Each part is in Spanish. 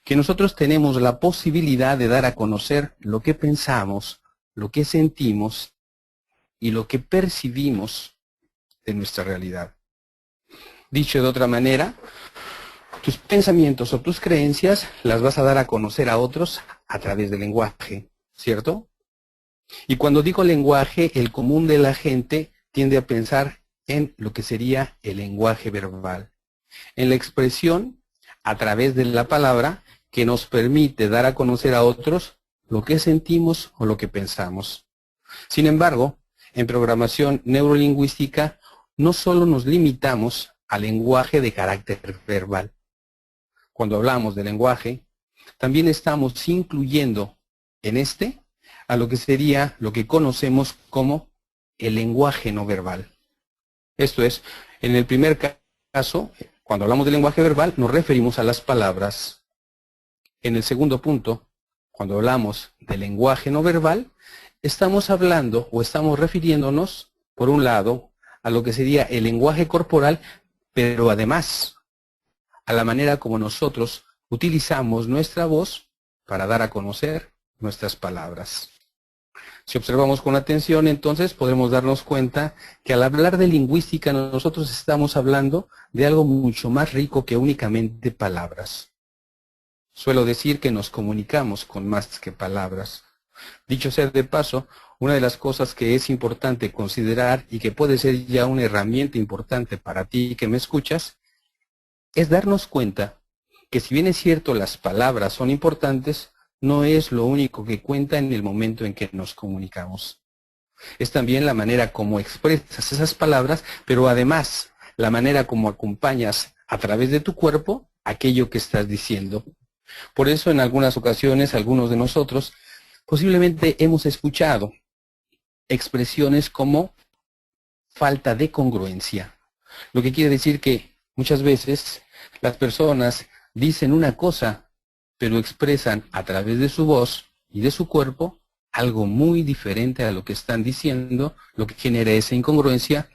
que nosotros tenemos la posibilidad de dar a conocer lo que pensamos, lo que sentimos y lo que percibimos de nuestra realidad. Dicho de otra manera, tus pensamientos o tus creencias las vas a dar a conocer a otros a través del lenguaje, ¿cierto? Y cuando digo lenguaje, el común de la gente tiende a pensar en lo que sería el lenguaje verbal, en la expresión a través de la palabra que nos permite dar a conocer a otros lo que sentimos o lo que pensamos. Sin embargo, en programación neurolingüística no solo nos limitamos al lenguaje de carácter verbal. Cuando hablamos de lenguaje, también estamos incluyendo en este a lo que sería lo que conocemos como el lenguaje no verbal. Esto es, en el primer caso, cuando hablamos de lenguaje verbal, nos referimos a las palabras. En el segundo punto, cuando hablamos de lenguaje no verbal, estamos hablando o estamos refiriéndonos, por un lado, a lo que sería el lenguaje corporal, pero además a la manera como nosotros utilizamos nuestra voz para dar a conocer nuestras palabras. Si observamos con atención, entonces podremos darnos cuenta que al hablar de lingüística nosotros estamos hablando de algo mucho más rico que únicamente palabras. Suelo decir que nos comunicamos con más que palabras. Dicho sea de paso, una de las cosas que es importante considerar y que puede ser ya una herramienta importante para ti que me escuchas, es darnos cuenta que si bien es cierto las palabras son importantes, no es lo único que cuenta en el momento en que nos comunicamos. Es también la manera como expresas esas palabras, pero además la manera como acompañas a través de tu cuerpo aquello que estás diciendo. Por eso en algunas ocasiones algunos de nosotros posiblemente hemos escuchado expresiones como falta de congruencia. Lo que quiere decir que muchas veces las personas dicen una cosa, pero expresan a través de su voz y de su cuerpo algo muy diferente a lo que están diciendo, lo que genera esa incongruencia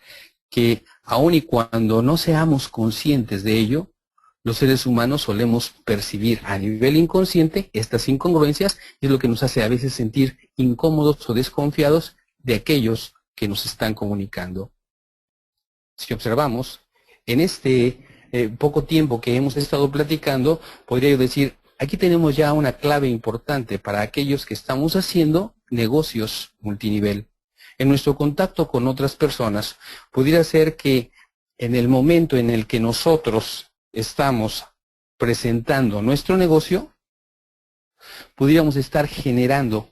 que aun y cuando no seamos conscientes de ello, los seres humanos solemos percibir a nivel inconsciente estas incongruencias y es lo que nos hace a veces sentir incómodos o desconfiados de aquellos que nos están comunicando. Si observamos, en este poco tiempo que hemos estado platicando, podría yo decir, aquí tenemos ya una clave importante para aquellos que estamos haciendo negocios multinivel. En nuestro contacto con otras personas, pudiera ser que en el momento en el que nosotros estamos presentando nuestro negocio, pudiéramos estar generando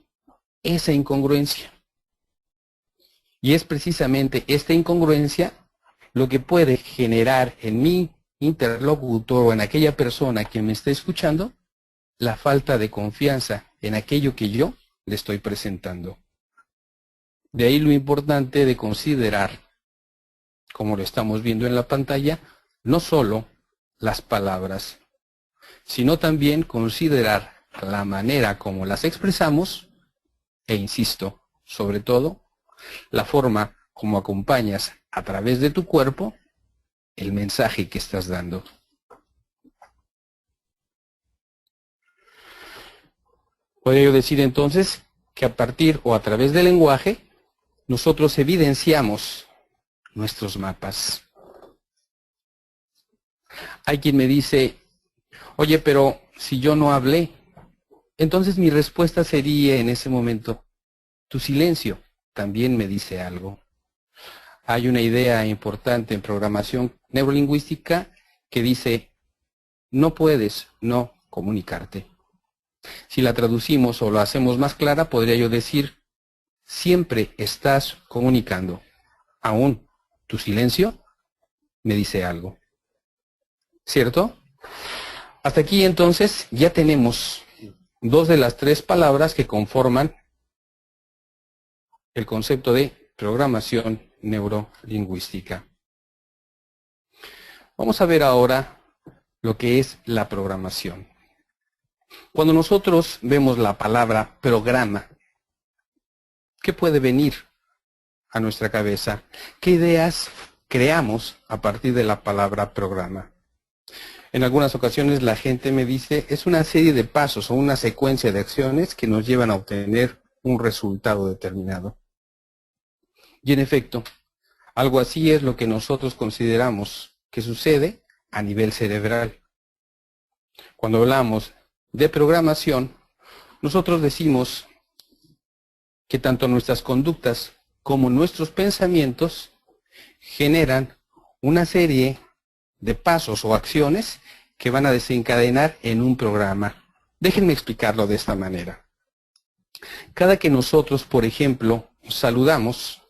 esa incongruencia. Y es precisamente esta incongruencia lo que puede generar en mi interlocutor o en aquella persona que me está escuchando la falta de confianza en aquello que yo le estoy presentando. De ahí lo importante de considerar, como lo estamos viendo en la pantalla, no solo las palabras, sino también considerar la manera como las expresamos e, insisto, sobre todo, la forma como acompañas a través de tu cuerpo el mensaje que estás dando. Podría yo decir entonces que a partir o a través del lenguaje nosotros evidenciamos nuestros mapas. Hay quien me dice, oye, pero si yo no hablé, entonces mi respuesta sería en ese momento, tu silencio también me dice algo. Hay una idea importante en programación neurolingüística que dice, no puedes no comunicarte. Si la traducimos o la hacemos más clara, podría yo decir, siempre estás comunicando. Aún tu silencio me dice algo. ¿Cierto? Hasta aquí entonces ya tenemos dos de las tres palabras que conforman el concepto de programación neurolingüística. Vamos a ver ahora lo que es la programación. Cuando nosotros vemos la palabra programa, ¿qué puede venir a nuestra cabeza? ¿Qué ideas creamos a partir de la palabra programa? En algunas ocasiones la gente me dice, es una serie de pasos o una secuencia de acciones que nos llevan a obtener un resultado determinado. Y en efecto, algo así es lo que nosotros consideramos que sucede a nivel cerebral. Cuando hablamos de programación, nosotros decimos que tanto nuestras conductas como nuestros pensamientos generan una serie de pasos o acciones que van a desencadenar en un programa. Déjenme explicarlo de esta manera. Cada que nosotros, por ejemplo, saludamos,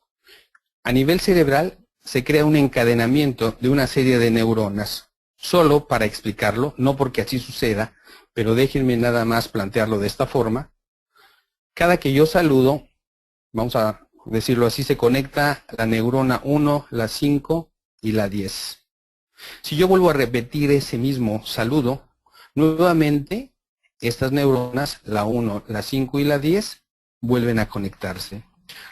a nivel cerebral se crea un encadenamiento de una serie de neuronas. Solo para explicarlo, no porque así suceda, pero déjenme nada más plantearlo de esta forma. Cada que yo saludo, vamos a decirlo así, se conecta la neurona 1, la 5 y la 10. Si yo vuelvo a repetir ese mismo saludo, nuevamente estas neuronas, la 1, la 5 y la 10, vuelven a conectarse.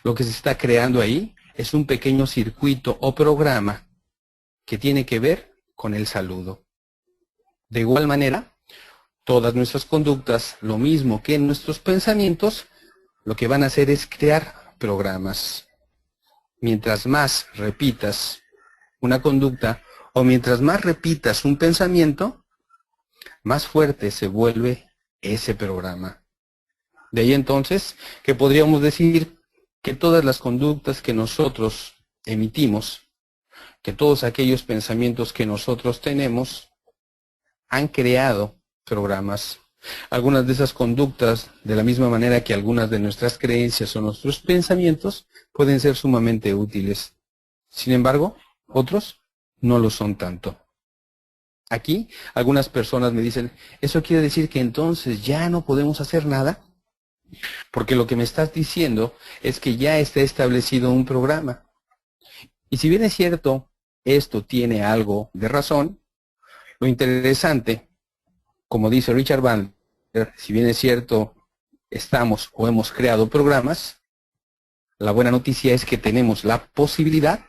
Lo que se está creando ahí es un pequeño circuito o programa que tiene que ver con el saludo. De igual manera, todas nuestras conductas, lo mismo que nuestros pensamientos, lo que van a hacer es crear programas. Mientras más repitas una conducta o mientras más repitas un pensamiento, más fuerte se vuelve ese programa. De ahí entonces que podríamos decir que todas las conductas que nosotros emitimos, que todos aquellos pensamientos que nosotros tenemos, han creado programas. Algunas de esas conductas, de la misma manera que algunas de nuestras creencias o nuestros pensamientos, pueden ser sumamente útiles. Sin embargo, otros no lo son tanto. Aquí, algunas personas me dicen, ¿eso quiere decir que entonces ya no podemos hacer nada? Porque lo que me estás diciendo es que ya está establecido un programa. Y si bien es cierto, esto tiene algo de razón, lo interesante, como dice Richard Bandler, si bien es cierto, estamos o hemos creado programas, la buena noticia es que tenemos la posibilidad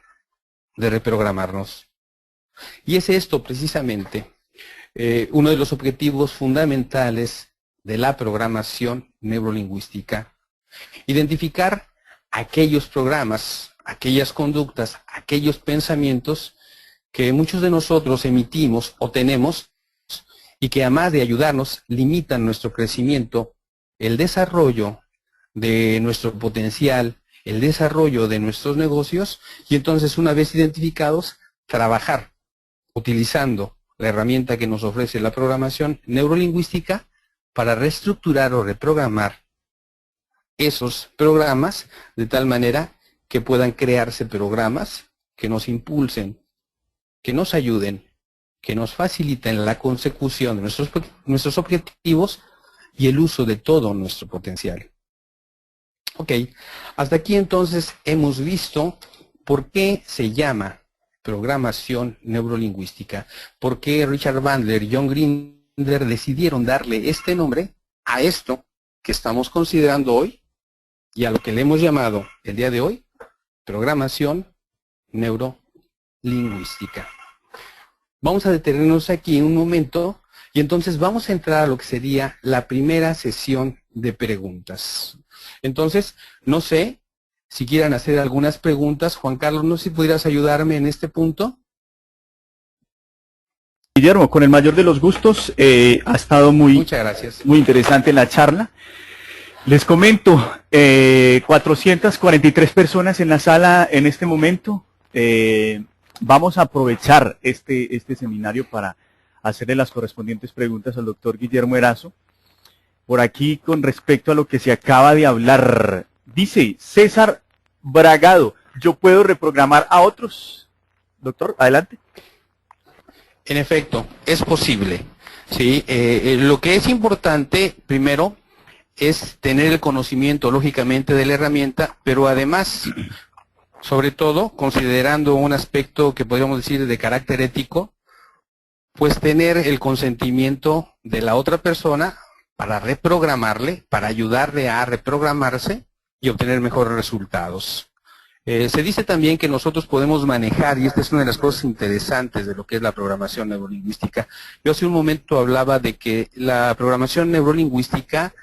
de reprogramarnos. Y es esto precisamente uno de los objetivos fundamentales de la programación neurolingüística. Identificar aquellos programas, aquellas conductas, aquellos pensamientos que muchos de nosotros emitimos o tenemos y que además de ayudarnos limitan nuestro crecimiento, el desarrollo de nuestro potencial, el desarrollo de nuestros negocios y entonces una vez identificados, trabajar utilizando la herramienta que nos ofrece la programación neurolingüística para reestructurar o reprogramar esos programas de tal manera que puedan crearse programas que nos impulsen, que nos ayuden, que nos faciliten la consecución de nuestros objetivos y el uso de todo nuestro potencial. Ok, hasta aquí entonces hemos visto por qué se llama programación neurolingüística, por qué Richard Bandler y John Grinder decidieron darle este nombre a esto que estamos considerando hoy y a lo que le hemos llamado el día de hoy programación neurolingüística. Vamos a detenernos aquí un momento y entonces vamos a entrar a lo que sería la primera sesión de preguntas. Entonces, no sé si quieran hacer algunas preguntas. Juan Carlos, no sé si pudieras ayudarme en este punto. Guillermo, con el mayor de los gustos, ha estado Muchas gracias. muy interesante la charla. Les comento, 443 personas en la sala en este momento. Vamos a aprovechar este seminario para hacerle las correspondientes preguntas al doctor Guillermo Erazo. Por aquí, con respecto a lo que se acaba de hablar, dice César Bragado, ¿yo puedo reprogramar a otros? Doctor, adelante. En efecto, es posible. ¿Sí? Lo que es importante, primero, es tener el conocimiento, lógicamente, de la herramienta, pero además, sobre todo, considerando un aspecto que podríamos decir de carácter ético, pues tener el consentimiento de la otra persona para reprogramarle, para ayudarle a reprogramarse y obtener mejores resultados. Se dice también que nosotros podemos manejar, y esta es una de las cosas interesantes de lo que es la programación neurolingüística. Yo hace un momento hablaba de que la programación neurolingüística